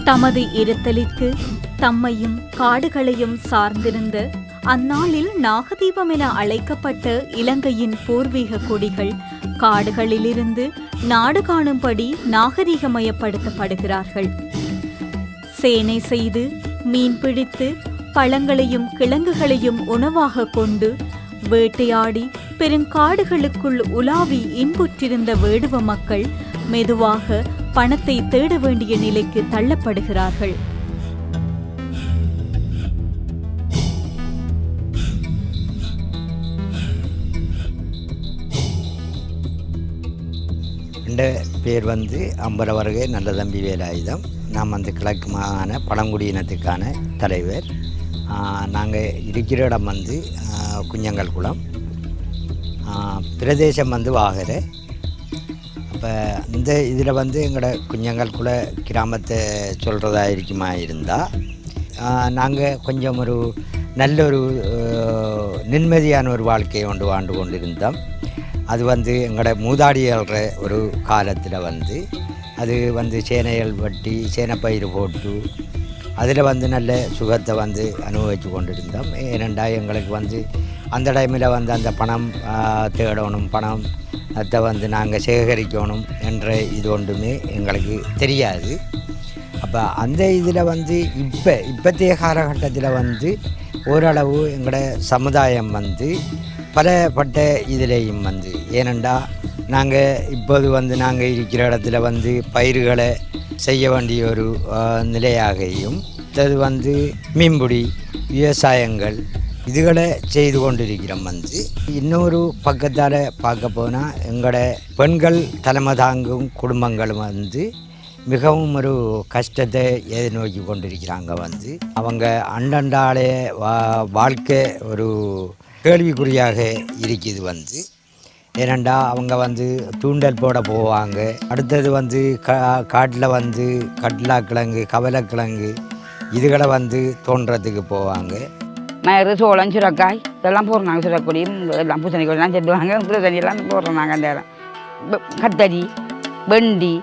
தமது இருத்தலிற்கு தம்மையும் காடுகளையும் சார்ந்திருந்த அந்நாளில் நாகதீபம் என அழைக்கப்பட்ட இலங்கையின் பூர்வீக குடிகள் காடுகளிலிருந்து நாடு காணும்படி நாகரீகமயப்படுத்தப்படுகிறார்கள். சேனை செய்து மீன் பிடித்து பழங்களையும் கிழங்குகளையும் உணவாக கொண்டு வேட்டையாடி பெருங்காடுகளுக்குள் உலாவி இன்புற்றிருந்த வேடுவ மக்கள் மெதுவாக பணத்தை தேட வேண்டிய நிலைக்கு தள்ளப்படுகிறார்கள். பேர் அம்பலவர்கை நல்ல தம்பி வேலாயுதம். நாம் கிழக்கு மாகாண பழங்குடியினத்துக்கான தலைவர். நாங்கள் இருக்கிற இடம் குஞ்சங்கல் குளம், பிரதேசம் வாகரை. அப்போ இந்த இதில் எங்களோட குஞ்சங்கல் குள கிராமத்தை சொல்கிறதா இருக்குமா இருந்தால் நாங்கள் கொஞ்சம் ஒரு நல்ல ஒரு நிம்மதியான ஒரு வாழ்க்கையை வாழ்ந்து கொண்டிருந்தோம். அது எங்களோட மூதாடியல்ற ஒரு காலத்தில் அது சேனைகள் வெட்டி சேனைப்பயிர் போட்டு அதில் நல்ல சுகத்தை அனுபவித்து கொண்டிருந்தோம். ஏனெண்டா எங்களுக்கு அந்த டைமில் அந்த பணம் தேடணும், பணத்தை நாங்கள் சேகரிக்கணும் என்ற இது ஒன்றுமே எங்களுக்கு தெரியாது. அப்போ அந்த இதில் இப்போத்தைய காலகட்டத்தில் ஓரளவு எங்களோட சமுதாயம் பலப்பட்ட இதிலேயும் ஏனெண்டா நாங்கள் இப்போது நாங்கள் இருக்கிற இடத்துல பயிர்களை செய்ய வேண்டிய ஒரு நிலையாகையும் அது மீன்பிடி விவசாயங்கள் இதுகளை செய்து கொண்டிருக்கிறோம். இன்னொரு பக்கத்தால் பார்க்க போனால் எங்களோட பெண்கள் தலைமை தாங்கும் குடும்பங்களும் மிகவும் ஒரு கஷ்டத்தை எதிர்நோக்கி கொண்டிருக்கிறாங்க. அவங்க அண்டண்டாலே வாழ்க்கை ஒரு கேள்விக்குறியாக இருக்குது. ஏனெண்டா அவங்க தூண்டல் போட போவாங்க. அடுத்தது காட்டில் கட்லாக்கிழங்கு கவலைக்கிழங்கு இதுகளை தோன்றதுக்கு போவாங்க. மயிறு சோளம் சுரக்காய் இதெல்லாம் போடுறாங்க. சுரக்கொடியும் எல்லாம் பூசணிக்கொடியெல்லாம் செல்லுவாங்க. பூசணியெல்லாம் போடுறாங்க. அந்த இடம் கத்தரி வெண்டி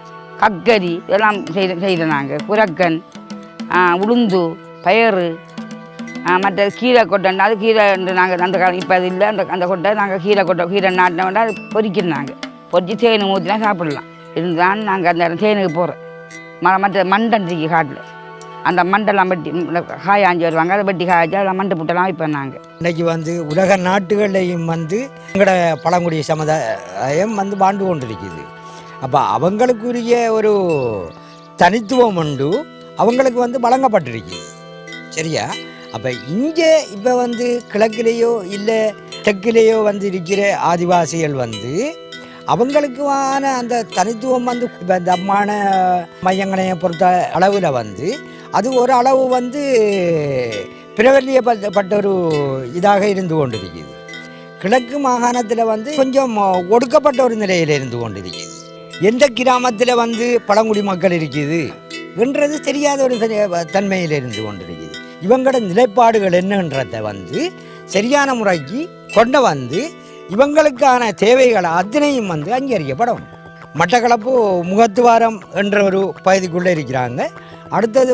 கக்கரி இதெல்லாம் செய்கிறாங்க. புரக்கன் உளுந்து பயறு மற்ற கீரை கொட்டை அது கீரை நாங்கள் அந்த காலம் இப்போ அது இல்லை. அந்த கொட்டை நாங்கள் கீரை நாட்டின வேண்டாம் அது பொறிக்கிறாங்க. பொறிச்சு தேனு ஊற்றினா சாப்பிடலாம். இதுதான் நாங்கள் அந்த தேனுக்கு போகிறோம். மற்ற மண்டன்றிக்கு காட்டில் அந்த மண்டெல்லாம் வெட்டி காயாஞ்சி வருவாங்க. அதை வெட்டி காய்ச்சி அதெல்லாம் மண்டை புட்டெல்லாம் வைப்போம். நாங்கள் இன்றைக்கி உலக நாட்டுகள்லையும் எங்களோட பழங்குடி சமுதாயம் வாழ்ந்து கொண்டிருக்குது. அப்போ அவங்களுக்குரிய ஒரு தனித்துவம் உண்டு, அவங்களுக்கு வழங்கப்பட்டிருக்கு. சரியா? அப்போ இங்கே இப்போ கிழக்கிலேயோ இல்லை தெற்கிலேயோ இருக்கிற ஆதிவாசிகள் அவங்களுக்கான அந்த தனித்துவம் இப்போ தம்மான மையங்களையை பொறுத்த அளவில் அது ஒரு அளவு பிரபல்யப்பட்ட ஒரு இதாக இருந்து கொண்டிருக்குது. கிழக்கு மாகாணத்தில் கொஞ்சம் ஒடுக்கப்பட்ட ஒரு நிலையில் இருந்து கொண்டிருக்குது. எந்த கிராமத்தில் பழங்குடி மக்கள் இருக்குது என்றது தெரியாத ஒரு தன்மையில் இருந்து கொண்டிருக்குது. இவங்களோட நிலைப்பாடுகள் என்னன்றதை சரியான முறைக்கு கொண்டு இவங்களுக்கான தேவைகளை அத்தனையும் அங்கீகரிக்கப்படும். மட்டக்களப்பு முகத்துவாரம் என்ற ஒரு பகுதிக்குள்ளே இருக்கிறாங்க. அடுத்தது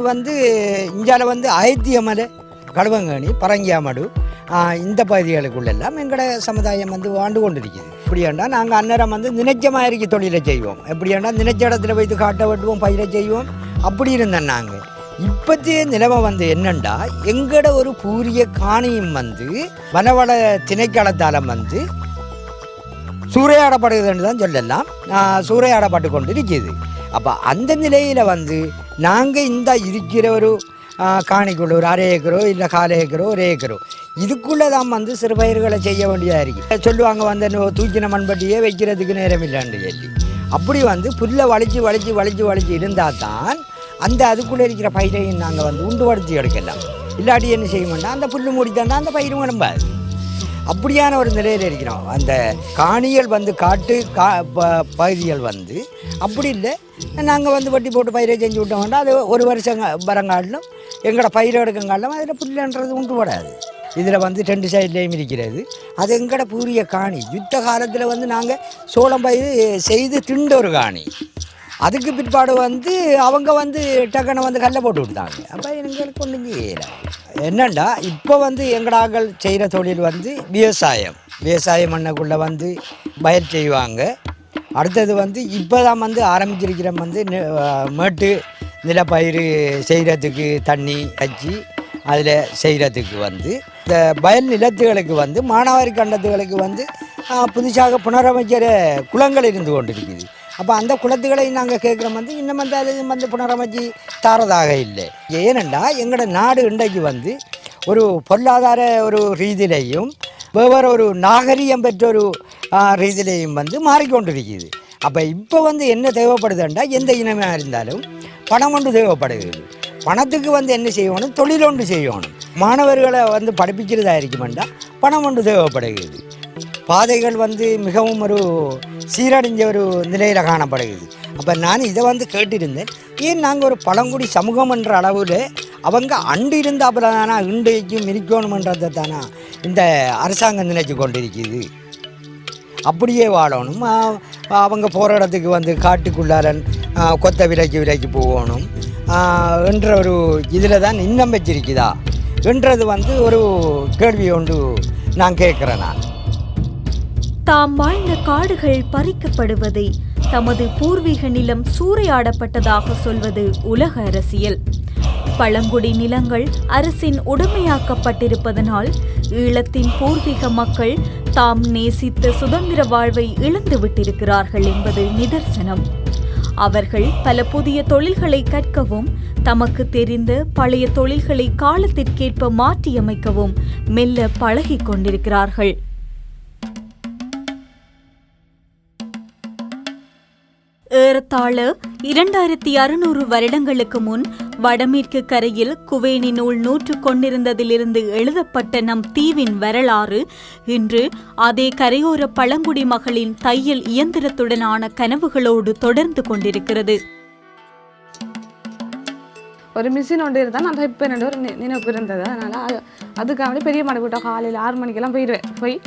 இந்தியாவில் அயத்தியமலை கடுவங்கணி பரங்கியாமடு இந்த பகுதிகளுக்குள்ளெல்லாம் எங்களோட சமுதாயம் வாழ்ந்து கொண்டிருக்குது. எப்படியாண்டா நாங்கள் அந்நேரம் நினைச்ச மாதிரி தொழிலை செய்வோம். எப்படியாண்டா நினைச்ச இடத்துல வைத்து காட்ட வெட்டுவோம், பயிரை செய்வோம். அப்படி இருந்தோம் நாங்கள். இப்போத்தைய நிலைமை என்னண்டா எங்களோட ஒரு பூரிய காணியும் வனவள திணைக்களத்தால் சூறையாடப்படுகிறதுன்னு தான் சொல்லலாம். சூறையாடப்பட்டு கொண்டு இருக்குது. அப்போ அந்த நிலையில் நாங்கள் இந்த இருக்கிற ஒரு காணிக்குள்ள ஒரு 1/2 ஏக்கரோ இல்லை 1/4 ஏக்கரோ 1 ஏக்கரோ இதுக்குள்ளே தான் சிறு பயிர்களை செய்ய வேண்டியதாக இருக்குது. சொல்லுவாங்க தூக்கின மண்பட்டியே வைக்கிறதுக்கு நேரம் இல்லைன்னு சொல்லி. அப்படி புல்லை வளைச்சி இருந்தால் தான் அந்த அதுக்குள்ளே இருக்கிற பயிரையும் நாங்கள் உண்டுபடுத்தி எடுக்கலாம். இல்லாட்டி என்ன செய்யணும்னா அந்த புல் மூடித்தாண்டா அந்த பயிரும் கிளம்பாது. அப்படியான ஒரு நிலையில் இருக்கிறோம். அந்த காணிகள் காட்டு பகுதிகள் அப்படி இல்லை. நாங்கள் வட்டி போட்டு பயிரை செஞ்சு விட்டோம்னா அது ஒரு வருஷம் வரங்காட்டிலும் எங்களோட பயிரை எடுக்கங்காட்டிலும் அதில் புல்லுன்றது உண்டுபடாது. இதில் 2 சைட்லேயும் இருக்கிறது. அது எங்களோட பூரிய காணி. யுத்த காலத்தில் நாங்கள் சோளம் பயிர் செய்து திண்ட ஒரு காணி. அதுக்கு பிற்பாடு வந்து அவங்க வந்து டக்குன்னு வந்து கல்லை போட்டு விட்டாங்க. அப்போ எங்களுக்கு ஒன்றும் செய்யலை. என்னண்டா இப்போ வந்து எங்கடாக்கள் செய்கிற தொழில் வந்து விவசாயம் மண்ணுக்குள்ளே வந்து பயிர் செய்வாங்க. அடுத்தது வந்து இப்போ தான் வந்து ஆரம்பிச்சிருக்கிற வந்து மேட்டு நிலப்பயிர் செய்கிறதுக்கு தண்ணி வச்சு அதில் செய்கிறதுக்கு வந்து இந்த வயல் நிலத்துகளுக்கு வந்து மானாவாரி கண்டத்துகளுக்கு வந்து புதுசாக புனரமைக்கிற குளங்கள் இருந்து கொண்டிருக்குது. அப்போ அந்த குளத்துக்களை நாங்கள் கேட்குறோம் வந்து இன்னும் வந்து அது வந்து புனரமைச்சு தாரதாக இல்லை. ஏனெண்டா எங்களோட நாடு இன்றைக்கு வந்து ஒரு பொருளாதார ஒரு ரீதியிலையும் வெவ்வேறு ஒரு நாகரிகம் பெற்ற ஒரு ரீதியிலையும் வந்து மாறிக்கொண்டிருக்குது. அப்போ இப்போ வந்து என்ன தேவைப்படுதுண்டா எந்த இனமாக இருந்தாலும் பணம் ஒன்று தேவைப்படுகிறது. பணத்துக்கு வந்து என்ன செய்யணும், தொழில் ஒன்று செய்யணும். மாணவர்களை வந்து படிப்பிக்கிறதா இருக்குமெண்டா பணம் ஒன்று தேவைப்படுகிறது. பாதைகள் வந்து மிகவும் ஒரு சீரடைஞ்ச ஒரு நிலையில் காணப்படுகிறது. அப்போ நான் இதை வந்து கேட்டிருந்தேன், ஏன் நாங்கள் ஒரு பழங்குடி சமூகம் என்ற அளவில் அவங்க அண்டு இருந்தாப்புல தானா இன்றைக்கும் இருக்கணுமன்றதை தானா இந்த அரசாங்கம் நினைச்சு கொண்டிருக்குது. அப்படியே வாழணும். அவங்க போகிற இடத்துக்கு வந்து காட்டுக்குள்ளாரன் கொத்த விலைக்கு போகணும் என்ற ஒரு இதில் தான் இன்னம் வச்சிருக்குதா என்றது வந்து ஒரு கேள்வி ஒன்று நான் கேட்குறேன். நான் தாம் வாழ்ந்த காடுகள் பறிக்கப்படுவதை தமது பூர்வீக நிலம் சூறையாடப்பட்டதாக சொல்வது உலக அரசியல். பழங்குடி நிலங்கள் அரசின் உடைமையாக்கப்பட்டிருப்பதனால் ஈழத்தின் பூர்வீக மக்கள் தாம் நேசித்த சுதந்திர வாழ்வை இழந்து விட்டிருக்கிறார்கள் என்பது நிதர்சனம். அவர்கள் பல புதிய தொழில்களை கற்கவும் தமக்கு தெரிந்த பழைய தொழில்களை காலத்திற்கேற்ப மாற்றியமைக்கவும் மெல்ல பழகிக் கொண்டிருக்கிறார்கள். ஏறத்தாழ 2600 வருடங்களுக்கு முன் வடமேற்கு கரையில் குவேனி நூல் நூற்று கொண்டிருந்ததிலிருந்து எழுதப்பட்ட நம் தீவின் வரலாறு இன்று அதே கரையோர பழங்குடி மக்களின் தையல் இயந்திரத்துடனான கனவுகளோடு தொடர்ந்து கொண்டிருக்கிறது. ஒரு மிஷின் ஒன்று இருந்தால் நான் தைப்பேன் ஒரு நினைப்பு இருந்தது. அதனால் அதுக்காக பெரிய மாடு வீட்டை காலையில் 6 மணிக்கெல்லாம் போய்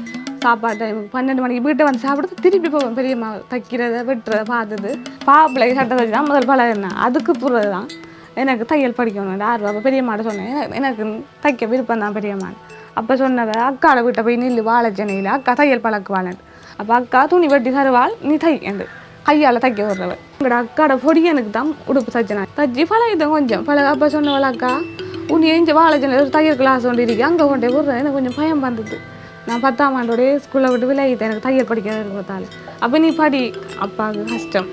சாப்பாடு டைமுக்கு 12 மணிக்கு வீட்டை வந்து சாப்பிட்டு திருப்பி போவேன். பெரியம்மா தைக்கிறத வெட்டுறதை பார்த்தது பாப்பிள்ளை சட்டை தைச்சு தான் முதல் பழகினேன். அதுக்கு பிறகு தான் எனக்கு தையல் படிக்கணும் ஆர்வம். அப்போ பெரியம்மாட்ட சொன்னேன், எனக்கு தைக்க விருப்பம் தான் பெரியம்மான். அப்போ சொன்னவ அக்காவை வீட்டை போய் நில்லு வாழைச்சனையில் அக்கா தையல் பழக்குவாள். அப்போ அக்கா துணி வெட்டி தருவாள், நீ தைக்கண்டு கையால் தைக்க விடுறவள். எங்களோட அக்காட பொடியனுக்கு தான் உடுப்பு தைச்சினா தைச்சி பழகிட்டேன் கொஞ்சம் பழக. அப்போ சொன்னவள், அக்கா உன் ஏஞ்சி வாழைச்சனையில் ஒரு தையல் கிளாஸ் கொண்டு இருக்கு அங்கே கொண்டே விடுறேன். எனக்கு கொஞ்சம் பயம் வந்தது. நான் 10ஆம் ஆண்டோடய ஸ்கூலில் விட்டு விளையிட்டேன், எனக்கு தையல் படிக்காத பார்த்தாலும். அப்போ நீ படி, அப்பாவுக்கு கஷ்டம்,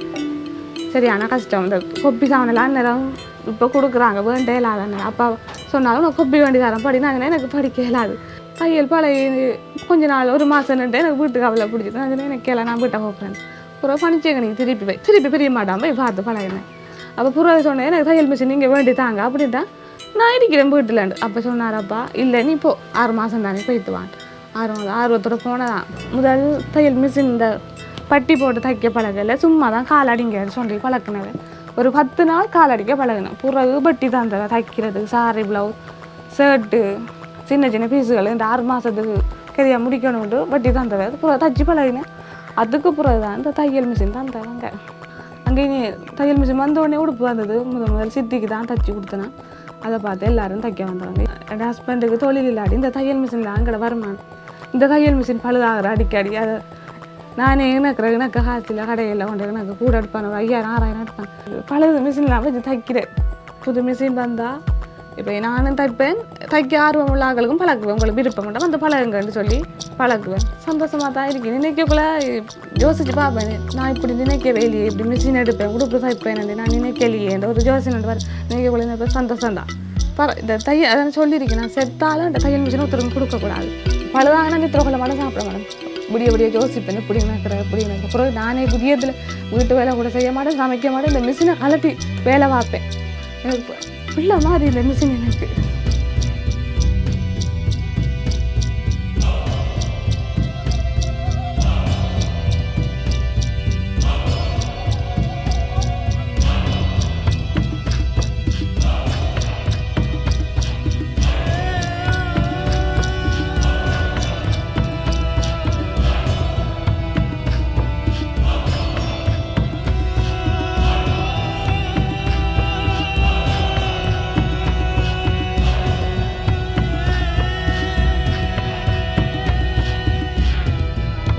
சரியான கஷ்டம். இந்த கொப்பி சாவனெல்லாம் நேரம் இப்போ கொடுக்குறாங்க வேண்டே இல்லாத. அப்பா சொன்னாலும் நான் கொப்பி வேண்டி தரேன் படினாங்கன்னா எனக்கு படிக்க இயலாது. தையல் பழைய கொஞ்ச நாள் 1 மாதம் நின்று எனக்கு வீட்டுக்கு அவளை பிடிச்சிது. அதுன்னு எனக்கு கேள நான் வீட்டை போகிறேன். புறம் பணிச்சேங்க நீங்கள் திருப்பி பெரிய மாட்டாமல் போய் பார்த்து பழகினேன். அப்போ புறம் சொன்னேன், எனக்கு தையல் மிஷின் நீங்கள் வேண்டி தாங்க அப்படின்ட்டா நான் இருக்கிறேன் வீட்டில். அப்போ சொன்னாரப்பா, இல்லை நீ இப்போ 6 மாதம் தானே போய்த்து வாங்க. ஆர்வத்தோட போனதான் முதல் தையல் மிஷின் இந்த பட்டி போட்டு தைக்க பழகலை, சும்மா தான் கால் அடிங்க சொல்லி பழக்கினவன். ஒரு 10 நாள் கால் அடிக்க பழகினேன். பிறகு பட்டி தான் தர தைக்கிறது, சாரி ப்ளவுஸ் ஷர்ட்டு சின்ன சின்ன பீஸுகள் இந்த 6 மாதத்துக்கு கரியாக முடிக்கணும்ட்டு பட்டி தான் தர பிறகு தைச்சி பழகினேன். அதுக்கு பிறகு தான் இந்த தையல் மிஷின் தான் தராங்க. அங்கே தையல் மிஷின் வந்த உடனே உடுப்பு வந்தது. முதல் சித்திக்கு தான் தைச்சி கொடுத்தேன். அதை பார்த்து எல்லோரும் தைக்க வந்தாங்க. என் ஹஸ்பண்டுக்கு தொழில் இல்லாடி இந்த தையல் மிஷின் தான் எங்கட வருமானம். இந்த தையல் மிஷின் பழுதாகிற அடிக்கடி அதை நானே எனக்கு காசில் கடையில் கொண்டு எனக்கு கூட எடுப்பேன். ஒரு 5000-6000 எடுப்பேன். பழுது மிஷின்லாம் வச்சு தைக்கிறேன். புது மிஷின் வந்தால் இப்போ நானும் தைப்பேன். தைக்க ஆர்வம் உள்ள ஆக்களுக்கும் பழக்குவேன். உங்களுக்கு விருப்பம் மட்டும் வந்து பழகுங்கன்னு சொல்லி பழக்குவேன். சந்தோஷமாக தான் இருக்கேன். நினைக்கக்குள்ள யோசிச்சு பார்ப்பேன், நான் இப்படி நினைக்கவே இல்லையே, இப்படி மிஷின் எடுப்பேன் உடுப்பு தைப்பேன் நான் நினைக்கலையே என்ற ஒரு யோசனை வர நினைக்கக்குள்ள நினைப்பேன். சந்தோஷம்தான். இந்த தையல் அதான் சொல்லியிருக்கேன், நான் செத்தாலும் இந்த தையல் மிஷினை ஒருத்தருக்கு கொடுக்கக்கூடாது. பழுதாங்கன்னா நித்திரக்குள்ள மட்டும் சாப்பிட மாட்டேன். விடிய யோசிப்பேன், இப்படி நினைக்கிறேன் இப்படி நினைக்கிறேன். அப்புறம் நானே புதியத்தில் வீட்டு வேலை கூட செய்ய மாட்டேன், சமைக்க மாட்டேன். இந்த மிஷினை கலட்டி வேலை பார்ப்பேன். எனக்கு பிள்ளை மாதிரி இந்த மிஷின் எனக்கு.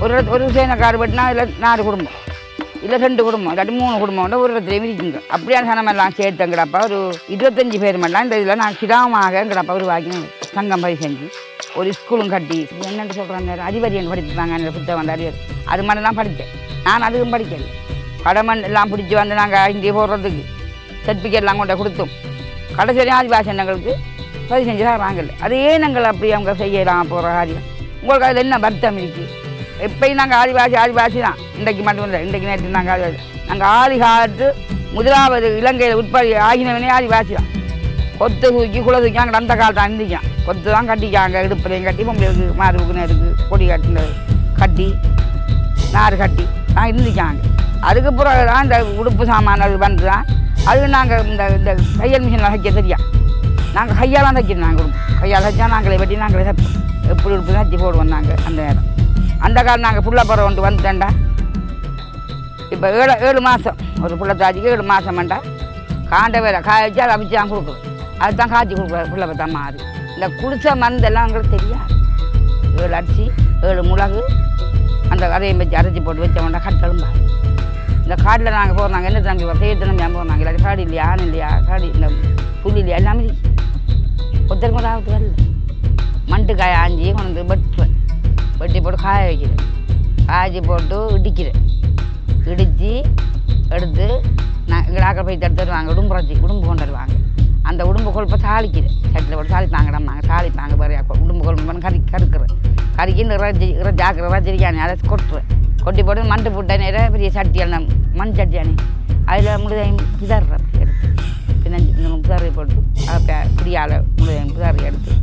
ஒரு சேனை காடு வெட்டினா இதில் 4 குடும்பம் இல்லை 2 குடும்பம் இல்லாட்டி 3 குடும்பம் ஒரு இடத்துலையும் இருக்குங்க. அப்படியான சனமெல்லாம் சேர்த்துங்கிறப்ப ஒரு 25 பேர் மட்டும் இந்த இதில் நான் கிராமங்கிறப்ப ஒரு வாக்கி சங்கம் பதி செஞ்சு ஒரு ஸ்கூலும் கட்டி என்னென்னு சொல்கிறாங்க அதிபதியன் படிச்சுட்டாங்க அந்த புத்தகம் வந்து அதிபதி அது மாதிரி தான் படித்தேன். நான் அதுவும் படிக்கல. கடமன் எல்லாம் பிடிச்சி வந்து நாங்கள் இங்கே போடுறதுக்கு சர்டிஃபிகேட்லாம் கொண்டு கொடுத்தோம். கடைசி ஆதிவாசி எண்ணங்களுக்கு பதிவு செஞ்சு தான் வாங்கல. அது ஏன் நாங்கள் அப்படி அவங்க செய்யலாம் போகிற காரியம் உங்களுக்கு அதில் என்ன வருத்தம் இருக்குது? எப்பயும் நாங்கள் ஆதிவாசி தான். இன்றைக்கு மட்டும் இல்லை, இன்றைக்கு நேற்று நாங்கள் ஆதிவாசி. நாங்கள் ஆதி காலத்து முதலாவது இலங்கையில் உற்பத்தி ஆகினவனே ஆதிவாசி தான். கொத்து தூக்கி குலை தூக்கி அங்கே அந்த காலத்தை இருந்துக்கான். கொத்து தான் கட்டிக்காங்க, இடுப்புலையும் கட்டி பொம்பளைக்கு மாறுவுக்கு நேருக்கு கொடி கட்டின கட்டி நார் கட்டி தான் இருந்துக்காங்க. அதுக்கு பிறகு தான் இந்த உடுப்பு சாமான் அது வந்து தான் அது நாங்கள் இந்த தையல் மிஷினில் தைக்க தெரியும். நாங்கள் கையாலாம் தைக்கிறோம். நாங்கள் கையால் தைச்சா நாங்களே வெட்டி நாங்களே தைப்போம். எப்படி உடுப்பு தைச்சி போடுவோம் நாங்கள் அந்த நேரம். அந்த காலம் நாங்கள் புள்ள பறவை கொண்டு வந்துட்டேன்டா. இப்போ 7 மாதம் ஒரு புள்ள தாச்சிக்கு 7 மாதம் வேண்டா காண்ட வேலை காய வச்சு அதை அவிச்சு தான் கொடுக்குறோம். அதுதான் காய்ச்சி கொடுக்குற புள்ள பார்த்தா மாறி. இந்த குடிசை மருந்தெல்லாம் எங்களுக்கு தெரியாது. 7 அரிசி 7 மிளகு அந்த கதையை வச்சு அரைச்சி போட்டு வச்சோம்னா கட்டலும் பாரு. இந்த காட்டில் நாங்கள் போகிறாங்க என்ன தம்பி செய்ய தம்பி போகிறாங்க இல்லாட்டி காடு இல்லையா ஆண் இல்லையா காடு இந்த புல் இல்லையா எல்லாமே ஒருத்தருக்கு ஒரு ஆபத்து வரல. மண்டு காய ஆஞ்சி கொண்டு வெட்டுவேன். வெட்டி போட்டு காய வைக்கிறேன். காய்ச்சி போட்டு இடிக்கிறேன். இடித்து எடுத்து நான் எங்கள் ஆக்கள் போய் தருவாங்க. உடும்பு கொண்டு வருவாங்க. அந்த உடும்பு கொழுப்பை தாளிக்கிறேன். சட்டியில் போட்டு தாளிப்பாங்கடாம்மாங்க. தாளிப்பாங்க பாரு உடும்பு கொழும்பு பண்ணி கருக்கிறேன். கறிக்கு இறைச்சி ஆக்கிற இறைச்சிருக்கானே அதை கொட்டுறேன். கொட்டி போட்டு மண்டு போட்ட நேரம் பெரிய சட்டியான மண் சட்டியானே அதில் முழுதையும் பிதறேன் எடுத்து பின்னஞ்சு பிதறி போட்டு அதை பிடியால் முழுதையும் பிதறி எடுத்து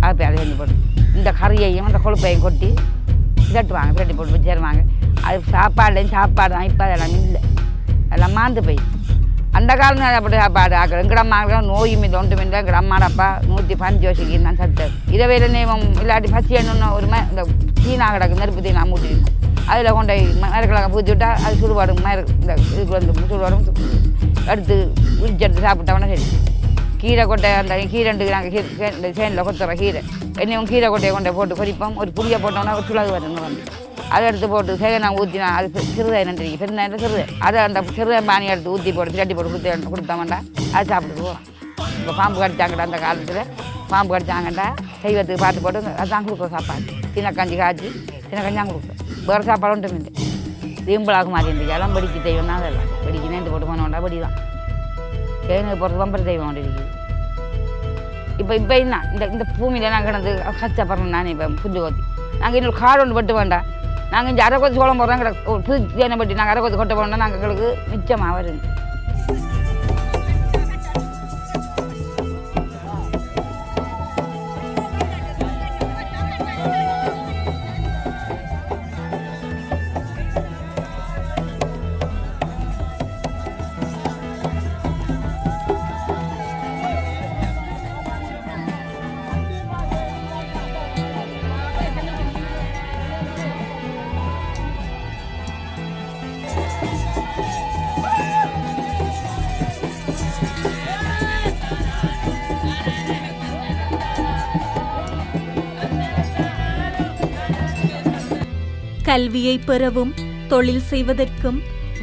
அதை செஞ்சு போட்டு இந்த கறியையும் அந்த கொழுப்பையும் கொட்டி பிதட்டுவாங்க. பிதட்டி போட்டு வச்சிருவாங்க. அது சாப்பாடு தான். இப்போ அதெல்லாம் இல்லை, அதெல்லாம் மாந்து போய். அந்த காலம் அப்படி சாப்பாடு ஆக்குறோம். எங்கட அம்மா நோயும் இது ஒன்றும் இல்லை. எங்கட அம்மாடப்பா 105 வருஷத்துக்கு தான் சத்தது. இரவேல நேமம் இல்லாட்டி பசி எண்ணு ஒரு இந்த தீனா கிடக்கு நெருப்பு தீனா மூட்டி அதில் கொண்டு மரக்கிழங்க பூச்சி விட்டால் அது சுடுபாடும் இந்த இதுக்கு வந்து சுடுபாடும் எடுத்து இடிச்செடுத்து சாப்பிட்டவொன்னே சரி. கீரை கொட்டை அந்த கீரைண்டு நாங்கள் சேனில் கொத்துற கீரை என்னையும் கீரை கொட்டையை கொண்டை போட்டு கொதிப்போம். ஒரு புளியை போட்டோம்னா ஒரு சுழகு வரணும் வந்து அதை எடுத்து போட்டு சேகனா ஊற்றினா அது சிறுதை நன்றி பெருந்தாயிரம் சிறுதை அதை அந்த சிறுதை பானி எடுத்து ஊற்றி போட்டு திரட்டி போட்டு கொடுத்தோம்டா அது சாப்பிட்டு போகிறோம். இப்போ பாம்பு கடிச்சாங்கடா அந்த காலத்தில் பாம்பு கடிச்சாங்கண்டா செய்வத்துக்கு பார்த்து போட்டு அதுதான் கொடுக்குறோம் சாப்பாடு. சின்னக்கஞ்சி காய்ச்சி சின்னக்கஞ்சாங்க கொடுக்குறோம். வேறு சாப்பாடு ஒன்றும் இல்லை. தீம்பலாக மாறி இருந்துச்சு. எல்லாம் படிக்க தெய்வம் தான் அதெல்லாம் படிக்க நேர்ந்து போட்டு போனோம்டா படி தான் தேனுக்கு போகிறது வம்பர தெய்வம் கொண்டு இருக்குது. இப்போ என்ன இந்த பூமியில் நாங்கள் கிடந்து கஷ்டப்படுறோம். நானே இப்போ புஞ்சு கோத்தி நாங்கள் இன்னொரு காடு ஒன்று பட்டு வேண்டாம். நாங்கள் இங்கே அரைக்கொத்து சோளம் போடுறோம். ஒரு புது தேனை பட்டி நாங்கள் அரைக்கொத்து கொட்டை போனோம்னா நாங்கள் எங்களுக்கு மிச்சமாக வருது. கல்வியை பெறவும் தொழில் செய்வதற்கும்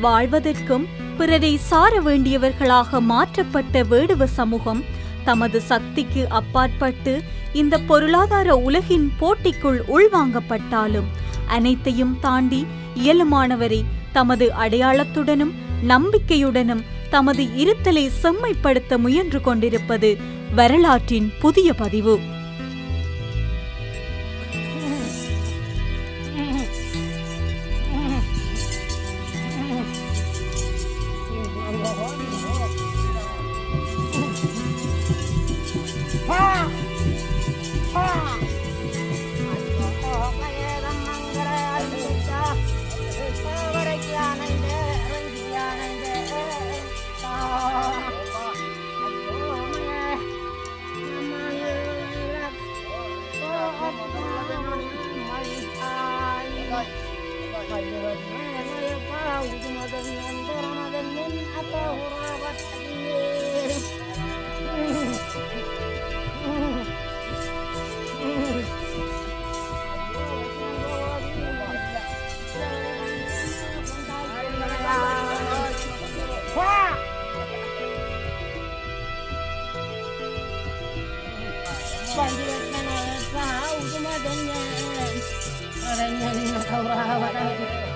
வாழ்வதற்கும் பிறரை சார வேண்டியவர்களாக மாற்றப்பட்ட வேடுவ சமூகம் தமது சக்திக்கு அப்பாற்பட்டு இந்த பொருளாதார உலகின் போட்டிக்குள் உள்வாங்கப்பட்டாலும் அனைத்தையும் தாண்டி இயலுமானவரை தமது அடையாளத்துடனும் நம்பிக்கையுடனும் தமது இருத்தலை செம்மைப்படுத்த முயன்று கொண்டிருப்பது வரலாற்றின் புதிய பதிவு. Panjang udah mah tahu cuma adanya. Adanya nih tahu rawa kan.